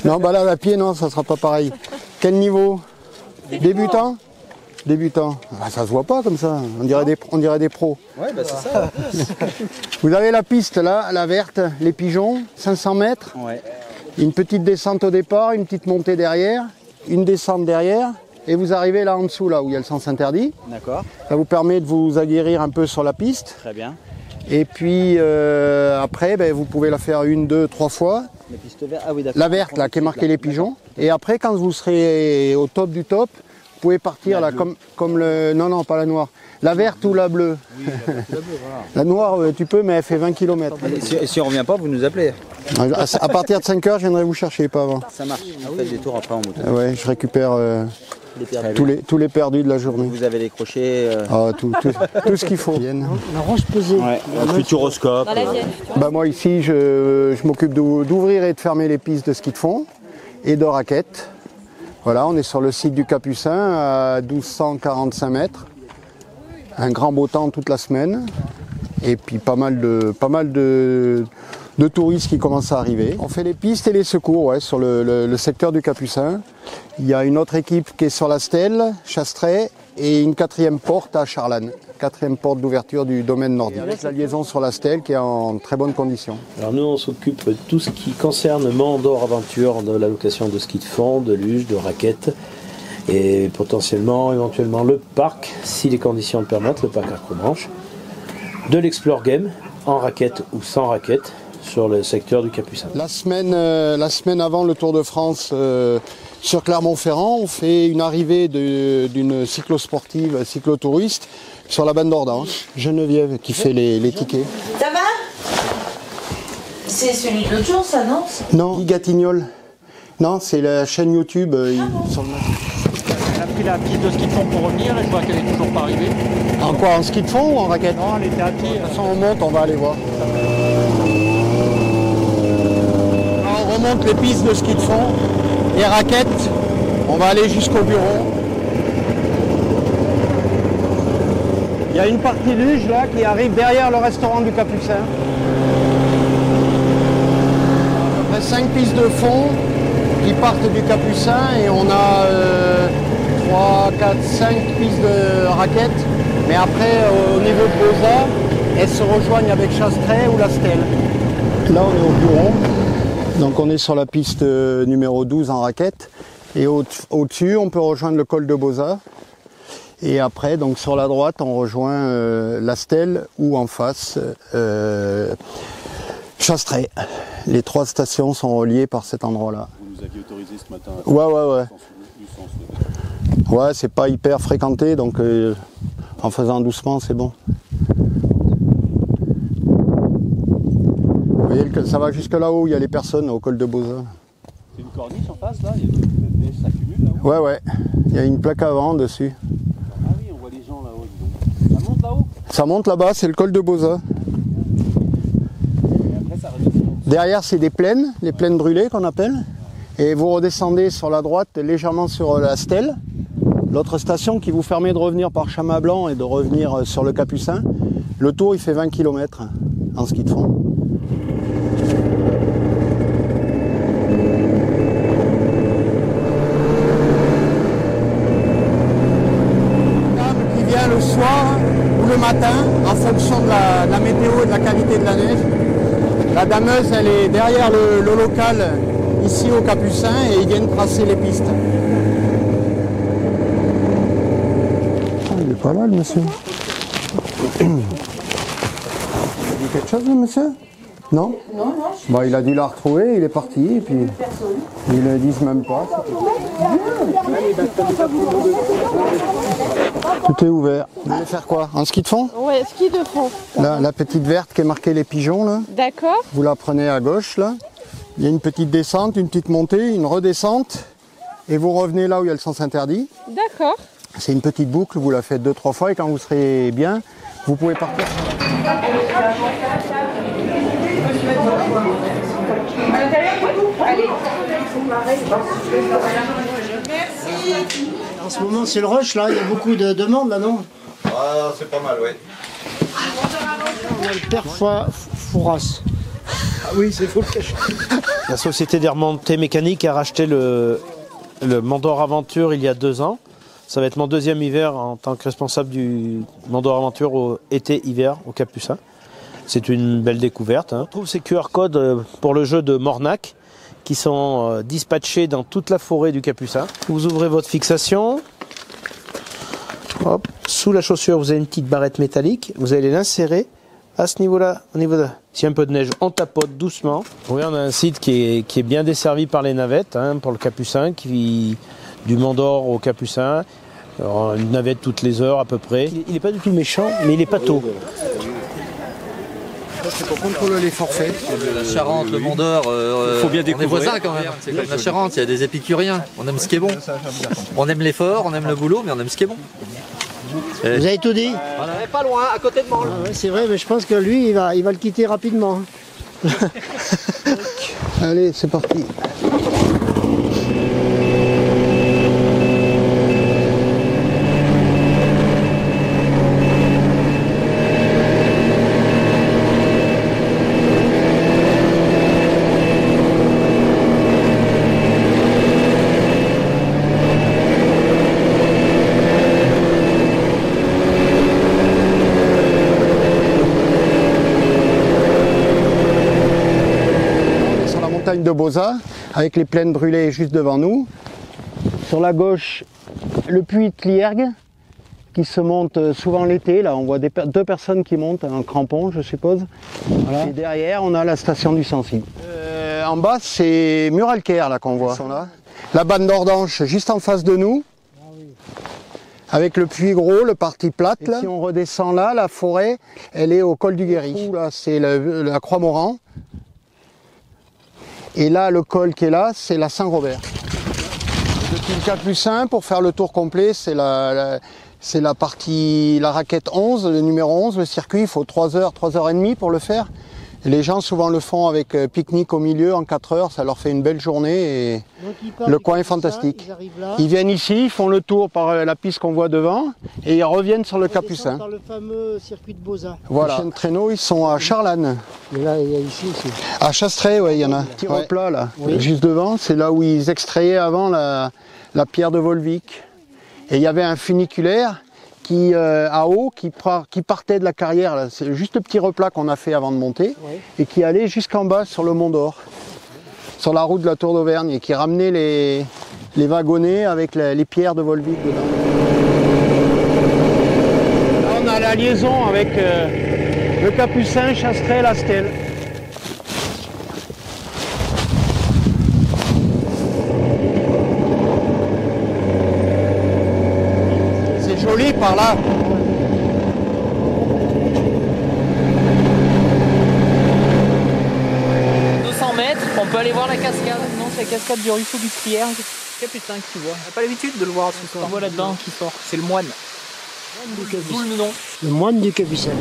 Non, balade à pied, non, ça sera pas pareil. Quel niveau? Débutant? Débutant. Ah, ça se voit pas comme ça, on dirait des pros. Ouais, bah c'est ça. Vous avez la piste là, la verte, les pigeons, 500 mètres. Ouais. Une petite descente au départ, une petite montée derrière, une descente derrière, et vous arrivez là en dessous, là où il y a le sens interdit. D'accord. Ça vous permet de vous aguerrir un peu sur la piste. Très bien. Et puis après, ben, vous pouvez la faire 1, 2, 3 fois. La piste verte, ah oui d'accord. La verte, là, qui est marquée les pigeons. Et après, quand vous serez au top du top, vous pouvez partir là, comme le... Non, non, pas la noire. La verte ou la bleue. Oui, la bleue, voilà. La noire, tu peux, mais elle fait 20 km. Et si on revient pas, vous nous appelez. À partir de 5 heures, je viendrai vous chercher, pas avant. Ça marche. Vous faites des tours après en moto. Ouais, je récupère tous les perdus de la journée. Vous avez les crochets. Ah, tout ce qu'il faut. La roche pesée. Ouais. Un futuroscope. Bah, moi ici, je m'occupe d'ouvrir et de fermer les pistes de ski de fond et de raquettes. Voilà, on est sur le site du Capucin à 1245 mètres. Un grand beau temps toute la semaine. Et puis pas mal de touristes qui commencent à arriver. On fait les pistes et les secours ouais, sur le secteur du Capucin. Il y a une autre équipe qui est sur la Stèle, Chastret, et une 4e porte à Charlanne. 4e porte d'ouverture du domaine nordique. Avec la liaison sur la Stèle qui est en très bonne condition. Alors nous on s'occupe de tout ce qui concerne Mandor Aventure, de la location de ski de fond, de luge, de raquettes. Et potentiellement, éventuellement le parc, si les conditions le permettent, le parc Arcobranche. De l'Explore Game, en raquette ou sans raquette, sur le secteur du Capucin. La semaine avant le Tour de France sur Clermont-Ferrand, on fait une arrivée d'une cyclosportive, cyclotouriste sur la bande d'Ordan. Geneviève qui fait les tickets. Ça va? C'est celui de l'autre jour, ça, non? Non, Guy Gatignol. Non, c'est la chaîne YouTube. Sur le... Elle a pris la piste de ski de fond pour revenir, et je vois qu'elle est toujours pas arrivée. En quoi? En ski de fond ou en raquette? Non, elle était à pied. De toute façon, on monte, on va aller voir. On remonte les pistes de ski de fond, les raquettes, on va aller jusqu'au bureau. Il y a une partie luge là qui arrive derrière le restaurant du Capucin. À peu près 5 pistes de fond qui partent du Capucin et on a 3, 4, 5 pistes de raquettes. Mais après, au niveau de Boza, elles se rejoignent avec Chastret ou la Stèle. Là, on est au bureau. Donc on est sur la piste numéro 12 en raquette. Et au-dessus, on peut rejoindre le col de Boza. Et après, donc sur la droite, on rejoint la Stèle ou en face Chastret. Les 3 stations sont reliées par cet endroit-là. Vous nous aviez autorisé ce matin à Ouais. Ouais, c'est pas hyper fréquenté, donc en faisant doucement, c'est bon. Vous voyez, ça va jusque là-haut, il y a les personnes au col de Boza. C'est une corniche en face, là? Il s'accumule là-haut? Ouais. Il y a une plaque avant dessus. Ah oui, on voit les gens là-haut, dis donc. Ça monte là-haut? Ça monte là-bas, c'est le col de Boza. Et après, ça redescend. Derrière, c'est des plaines, les plaines brûlées qu'on appelle. Et vous redescendez sur la droite, légèrement sur la Stèle. L'autre station qui vous permet de revenir par Chamat-Blanc et de revenir sur le Capucin. Le tour, il fait 20 km en ski de fond. Qui vient le soir ou le matin, en fonction de la météo et de la qualité de la neige. La dameuse, elle est derrière le local, ici au Capucin, et ils viennent tracer les pistes. Il est pas là, le monsieur. Il dit quelque chose, le monsieur? Non? Non. Bah, il a dû la retrouver, il est parti, et puis ils ne le disent même pas. Tout est ouvert. Vous voulez faire quoi? En ski de fond? Ouais, ski de fond. La petite verte qui est marquée les pigeons, là. D'accord. Vous la prenez à gauche, là. Il y a une petite descente, une petite montée, une redescente, et vous revenez là où il y a le sens interdit. D'accord. C'est une petite boucle, vous la faites 2-3 fois et quand vous serez bien, vous pouvez partir. En ce moment, c'est le rush, là. Il y a beaucoup de demandes, là, non? Ah, c'est pas mal, ouais. On a le père Fouras. Ah oui, c'est faut le cacher. La société des remontées mécaniques a racheté le Mandor Aventure il y a 2 ans. Ça va être mon 2e hiver en tant que responsable du Mandor Aventure au été-hiver au Capucin. C'est une belle découverte. On trouve ces QR codes pour le jeu de Mornac qui sont dispatchés dans toute la forêt du Capucin. Vous ouvrez votre fixation. Hop. Sous la chaussure, vous avez une petite barrette métallique. Vous allez l'insérer à ce niveau-là. Au niveau de... S'il y a un peu de neige, on tapote doucement. Oui, on a un site qui est bien desservi par les navettes pour le Capucin, du Mandor au Capucin. Alors, une navette toutes les heures à peu près. Il n'est pas du tout méchant, mais il est pas tôt. C'est pour contrôler les forfaits. La Charente, le Mandor, faut bien on est découvrir. voisins quand même. C'est comme la Charente, il y a des épicuriens. On aime ce qui est bon. On aime l'effort, on aime le boulot, mais on aime ce qui est bon. Vous avez tout dit? On n'est pas loin, à côté de Mansle. Ah ouais, c'est vrai, mais je pense que lui, il va le quitter rapidement. Allez, c'est parti. De Boza, avec les plaines brûlées juste devant nous. Sur la gauche, le puits de Cliergue, qui se monte souvent l'été. Là, on voit 2 personnes qui montent en crampon, je suppose. Voilà. Et derrière, on a la station du Sancy. En bas, c'est Muralcaire là qu'on voit. Là. La bande d'Ordanche, juste en face de nous. Avec le puits gros, le parti plate. Là. Si on redescend là, la forêt, elle est au col du Guéry. Là, c'est la Croix-Moran. Et là, le col qui est là, c'est la Saint-Robert. Depuis le Capucin, pour faire le tour complet, c'est la partie, la raquette 11, le numéro 11, le circuit. Il faut 3 heures, 3 heures et demie pour le faire. Et les gens souvent le font avec pique-nique au milieu en 4 heures. Ça leur fait une belle journée et le coin est fantastique. Ils viennent ici, ils font le tour par la piste qu'on voit devant et ils reviennent sur le Capucin. Par le fameux circuit de Boza. Voilà. Les chiens de traîneau, ils sont à Charlanne. Et là, il y a ici aussi. À Chastré, ouais, il y en a un petit replat là, juste devant. C'est là où ils extrayaient avant la pierre de Volvic. Et il y avait un funiculaire à eau qui partait de la carrière. Là. C'est juste le petit replat qu'on a fait avant de monter et qui allait jusqu'en bas sur le Mont d'Or, sur la route de la Tour d'Auvergne et qui ramenait les wagonnets avec les pierres de Volvic dedans. Là, on a la liaison avec le Capucin, Chastré, la Stèle. C'est joli par là. On peut aller voir la cascade. Non, c'est la cascade du ruisseau du Cliergue. Capucin que tu vois. On n'a pas l'habitude de le voir ce soir. On voit là-dedans qui sort. C'est le moine. D'où le nom. Le moine du Capucin.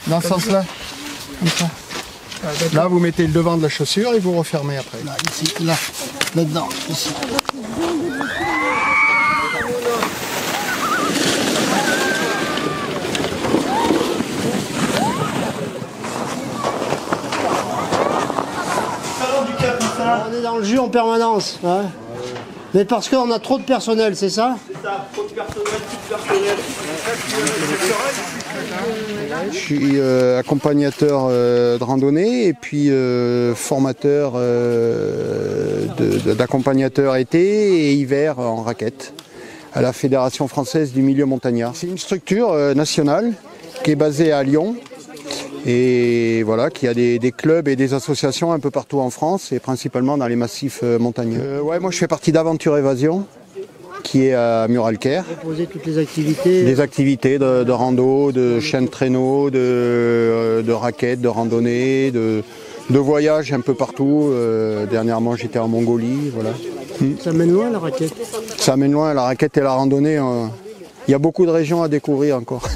Dans ce sens-là, comme ça. Là, vous mettez le devant de la chaussure et vous refermez après. Là, ici, là, là-dedans, ici. On est dans le jus en permanence. Hein. Mais parce qu'on a trop de personnel, c'est ça? C'est ça, trop de personnel, tout de personnel. Je suis accompagnateur de randonnée et puis formateur d'accompagnateurs été et hiver en raquette à la Fédération française du milieu montagnard. C'est une structure nationale qui est basée à Lyon et voilà, qui a des clubs et des associations un peu partout en France et principalement dans les massifs montagneux. Ouais, moi je fais partie d'Aventure Évasion, qui est à Muralcaire. Proposer toutes les activités. Des activités de rando, de chiens de traîneau, de raquettes, de randonnée, de voyages un peu partout. Dernièrement j'étais en Mongolie, voilà. Ça mène loin la raquette? Ça mène loin, la raquette et la randonnée. Il y a beaucoup de régions à découvrir encore.